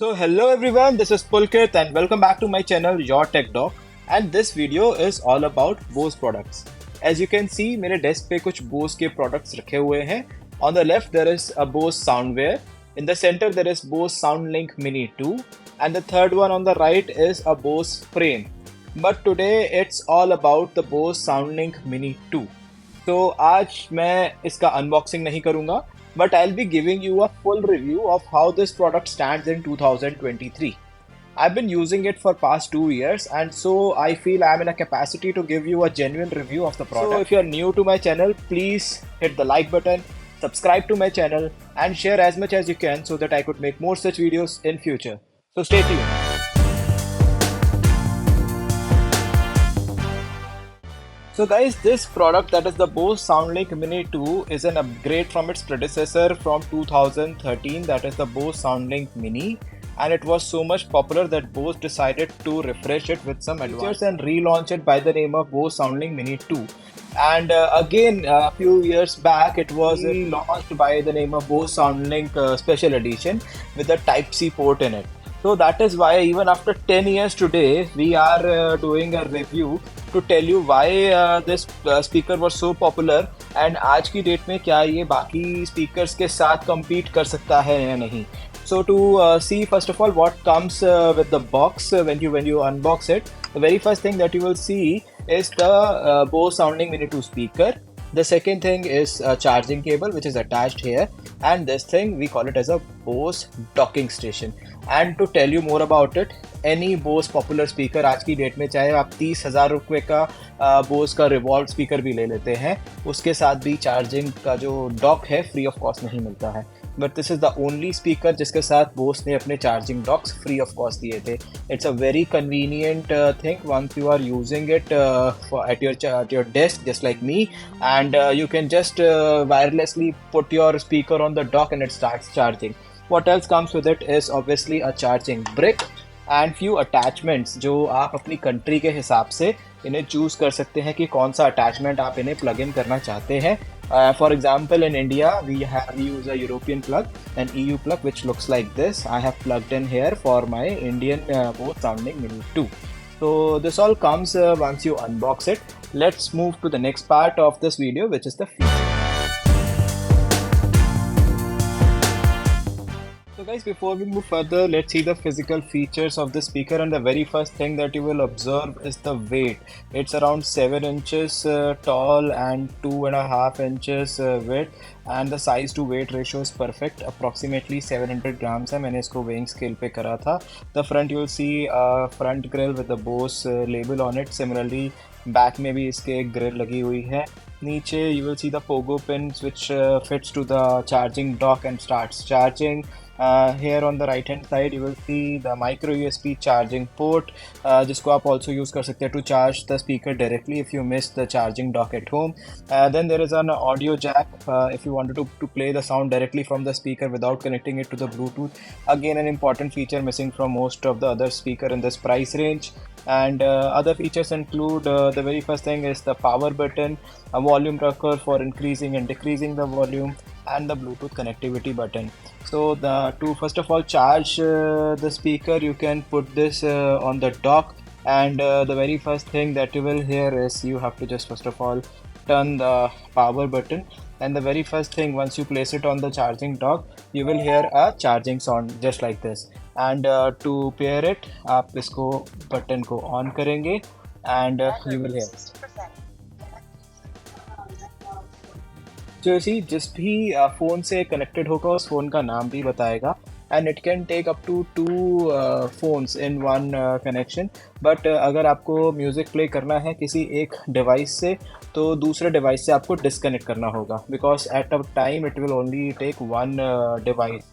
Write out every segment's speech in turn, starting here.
So hello everyone, this is Pulkit and welcome back to my channel Your Tech Doc, and this video is all about Bose products. As you can see, मेरे desk पे कुछ Bose के products रखे हुए हैं. On the left there is a Bose Soundwear. In the center there is Bose Soundlink Mini 2, and the third one on the right is a Bose frame. But today it's all about the Bose Soundlink Mini 2. तो आज मैं इसका unboxing नहीं करूँगा, but I'll be giving you a full review of how this product stands in 2023. I've been using it for past 2 years, and so I feel I'm in a capacity to give you a genuine review of the product. So if you're new to my channel, please hit the like button, subscribe to my channel and share as much as you can so that I could make more such videos in future. So stay tuned. So guys, this product, that is the Bose Soundlink Mini 2, is an upgrade from its predecessor from 2013, that is the Bose Soundlink Mini, and it was so much popular that Bose decided to refresh it with some features and relaunch it by the name of Bose Soundlink Mini 2. And again, a few years back, it was launched by the name of Bose Soundlink Special Edition with a Type-C port in it. So that is why even after 10 years today, we are doing a review to tell you why this speaker was so popular and आज की date में क्या ये बाकी speakers के साथ compete कर सकता है या नहीं. So to see first of all what comes with the box when you unbox it, the very first thing that you will see is the Bose Soundlink Mini 2 speaker. The second thing is a charging cable which is attached here, and this thing we call it as a Bose docking station. And to tell you more about it, any Bose popular speaker आज की date में चाहे आप 30,000 रुपये का Bose का Revolve speaker भी ले लेते हैं, उसके साथ भी चार्जिंग का जो डॉक है फ्री ऑफ कॉस्ट नहीं मिलता है. But this is the only speaker जिसके साथ Bose ने अपने charging docks free of cost दिए थे. It's a very convenient thing once you are using it at your desk just like me, and you can just wirelessly put your speaker on the dock and it starts charging. What else comes with it is obviously a charging brick and few attachments जो आप अपनी country के हिसाब से इन्हें choose कर सकते हैं कि कौन सा अटैचमेंट आप इन्हें प्लग इन करना चाहते हैं. For example, in India, we use a European plug, an EU plug, which looks like this. I have plugged in here for my Indian Bose Soundlink Mini 2. So this all comes once you unbox it. Let's move to the next part of this video, which is the features. So guys, before we move further, let's see the physical features of the speaker, and the very first thing that you will observe is the weight. It's around 7 inches tall and 2.5 inches width, and the size to weight ratio is perfect, approximately 700 grams है. मैंने इसको weighing scale पे करा था. The front you will see a front grill with the Bose label on it. Similarly, back में भी इसके एक grill लगी हुई है. नीचे you will see the pogo pins which fits to the charging dock and starts charging. Here on the right hand side you will see the micro USB charging port जिसको आप also use कर सकते हैं to charge the speaker directly if you miss the charging dock at home. Then there is an audio jack if you wanted to play the sound directly from the speaker without connecting it to the Bluetooth. Again, an important feature missing from most of the other speaker in this price range. And other features include the very first thing is the power button, a volume rocker for increasing and decreasing the volume, and the Bluetooth connectivity button. So to first of all charge the speaker, you can put this on the dock, and the very first thing that you will hear is you have to just first of all turn the power button, and the very first thing once you place it on the charging dock, you will hear a charging sound just like this. And to pair it, आप इसको button को on करेंगे and you will hear. जैसे जिस भी phone से connected होगा उस फ़ोन का नाम भी बताएगा, and it can take up to 2 phones in one connection. But अगर आपको म्यूज़िक प्ले करना है किसी एक डिवाइस से, तो दूसरे डिवाइस से आपको डिस्कनेक्ट करना होगा, because at a time it will only take one device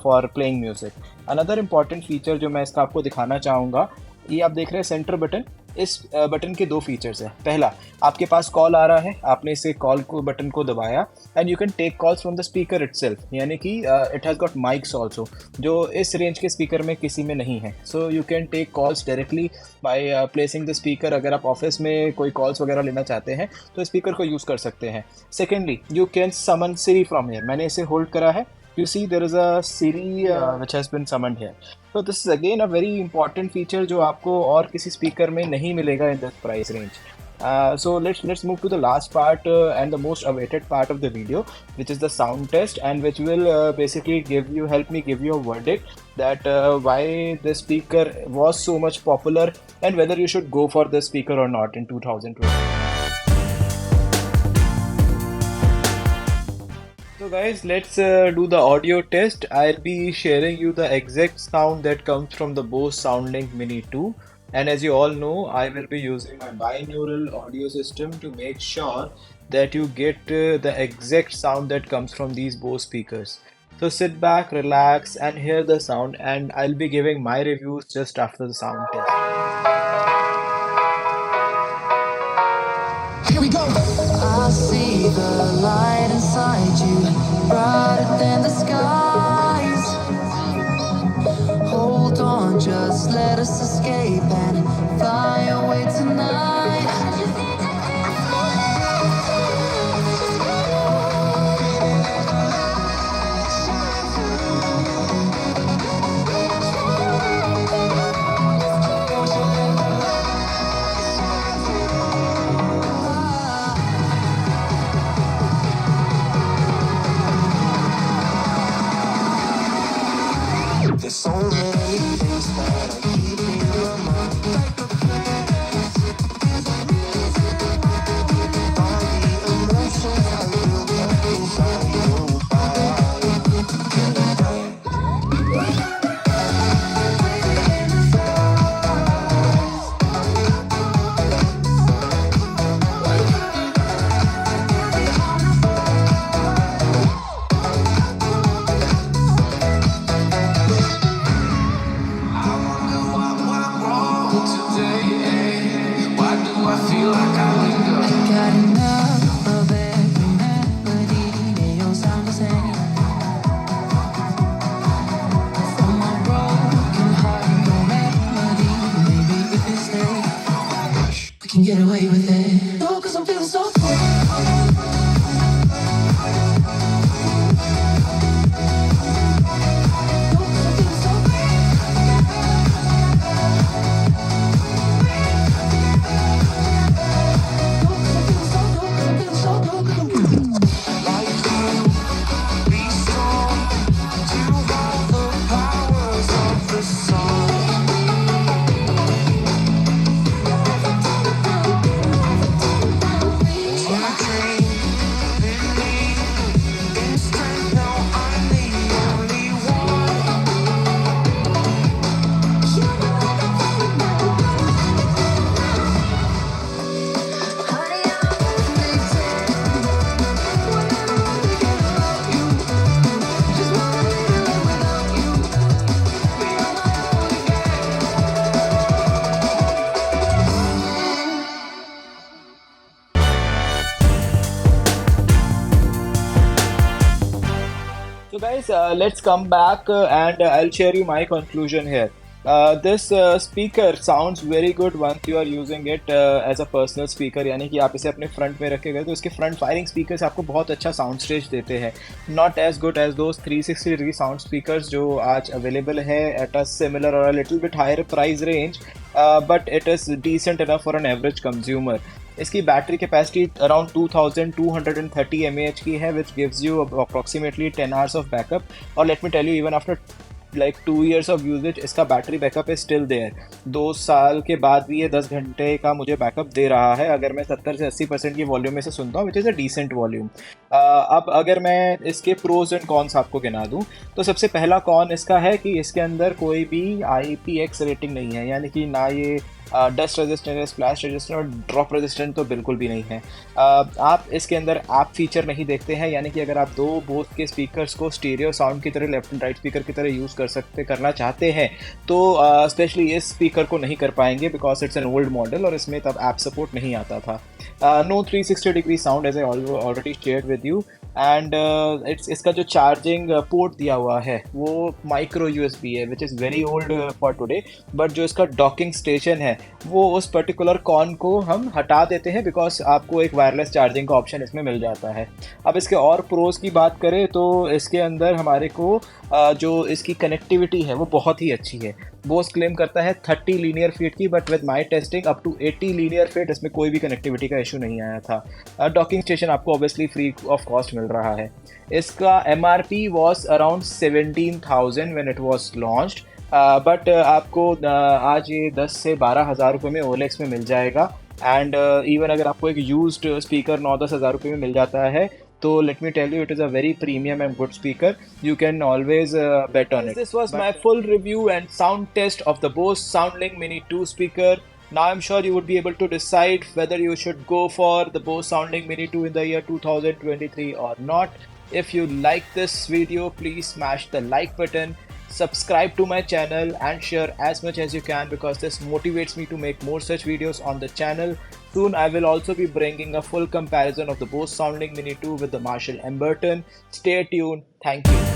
for playing music. Another important feature जो मैं इसका आपको दिखाना चाहूँगा, ये आप देख रहे हैं सेंटर बटन. इस बटन के 2 फीचर्स हैं. पहला, आपके पास कॉल आ रहा है, आपने इसे कॉल को बटन को दबाया and you can take calls from the speaker itself, यानी कि it has got mics also जो इस रेंज के स्पीकर में किसी में नहीं है. So you can take calls directly by placing the speaker. अगर आप ऑफिस में कोई कॉल्स वगैरह लेना चाहते हैं तो स्पीकर को यूज़ कर सकते हैं. Secondly, you can summon Siri from here. मैंने इसे होल्ड करा है you see there is a Siri which has been summoned here. So this is again a very important feature जो आपको और किसी speaker में नहीं मिलेगा in this price range. So let's move to the last part and the most awaited part of the video, which is the sound test, and which will basically help me give you a verdict that why this speaker was so much popular and whether you should go for this speaker or not in 2020. So guys, let's do the audio test. I'll be sharing you the exact sound that comes from the Bose Soundlink Mini 2. And as you all know, I will be using my binaural audio system to make sure that you get the exact sound that comes from these Bose speakers. So sit back, relax and hear the sound, and I'll be giving my reviews just after the sound test. Here we go. I see the light inside you, brighter than the skies. Hold on, just let us escape and fly away tonight. There's so many things that I keep in my mind. All the emotions I feel back inside your body. I wonder what went wrong today. Why do I feel like I linger? I got enough of every melody that your sound is saying. From my broken heart, no remedy. Maybe if we stay, we can get away with it. No, 'cause I'm feeling so free. So guys, let's come back and I'll share you my conclusion here. This speaker sounds very good once you are using it as a personal speaker, यानी कि आप इसे अपने front में रखेंगे तो इसके front firing speakers आपको बहुत अच्छा साउंड स्टेज देते हैं. Not as good as those 360 degree sound speakers जो आज available है at a similar or a little bit higher price range, but it is decent enough for an average consumer. इसकी battery capacity around 2230 mAh की है, which gives you approximately 10 hours of backup. और let me tell you, even after like 2 years of usage, इसका battery backup is still there. 2 साल के बाद भी ये 10 घंटे का मुझे बैकअप दे रहा है अगर मैं 70 से 80% की वॉल्यूम में से सुनता हूँ, which is a decent volume. अब अगर मैं इसके प्रोज एंड कॉन्स आपको गिना दूँ तो सबसे पहला कॉन इसका है कि इसके अंदर कोई भी IPX रेटिंग नहीं है, यानी कि ना ये डस्ट रेजिस्टेंट है, स्प्लैश रेजिस्टेंट और ड्रॉप रेजिस्टेंट तो बिल्कुल भी नहीं है. आप इसके अंदर ऐप फीचर नहीं देखते हैं, यानी कि अगर आप दो बोथ के स्पीकर्स को स्टीरियो साउंड की तरह लेफ्ट एंड राइट स्पीकर की तरह यूज़ करना चाहते हैं तो स्पेशली इस स्पीकर को नहीं कर पाएंगे because it's an old model और इसमें तब ऐप सपोर्ट नहीं आता था. No 360 degree sound as I already shared with you. And इसका जो चार्जिंग पोर्ट दिया हुआ है वो माइक्रो यूएसबी है, which is very old for today. But जो इसका डॉकिंग स्टेशन है वो उस पर्टिकुलर कॉन को हम हटा देते हैं, बिकॉज आपको एक वायरलेस चार्जिंग का ऑप्शन इसमें मिल जाता है। अब इसके और प्रोज की बात करें तो इसके अंदर हमारे को जो इसकी कनेक्टिविटी है वो बहुत ही अच्छी है। बोस क्लेम करता है 30 लीनियर फीट की, but with my testing up to 80 linear feet इसमें कोई भी कनेक्टिविटी का इशू नहीं आया था। डॉकिंग स्टेशन आपको ऑब्वियसली फ्री ऑफ कॉस्ट मिल रहा है। इसका MRP was around 17,000 when it was launched, but आपको आज ये 10 से 12 हज़ार रुपये में OLX में मिल जाएगा। एंड इवन अगर आपको एक यूज्ड स्पीकर 9-10 हज़ार रुपये में मिल जाता है तो let me tell you, it is a very premium and good speaker. You can always bet on it. This was my full review and sound test of the Bose Soundlink Mini 2 speaker. Now I'm sure you would be able to decide whether you should go for the Bose Soundlink Mini 2 in the year 2023 or not. If you like this video, please smash the like button, subscribe to my channel and share as much as you can, because this motivates me to make more such videos on the channel. Soon I will also be bringing a full comparison of the Bose Soundlink Mini 2 with the Marshall Emberton. Stay tuned. Thank you.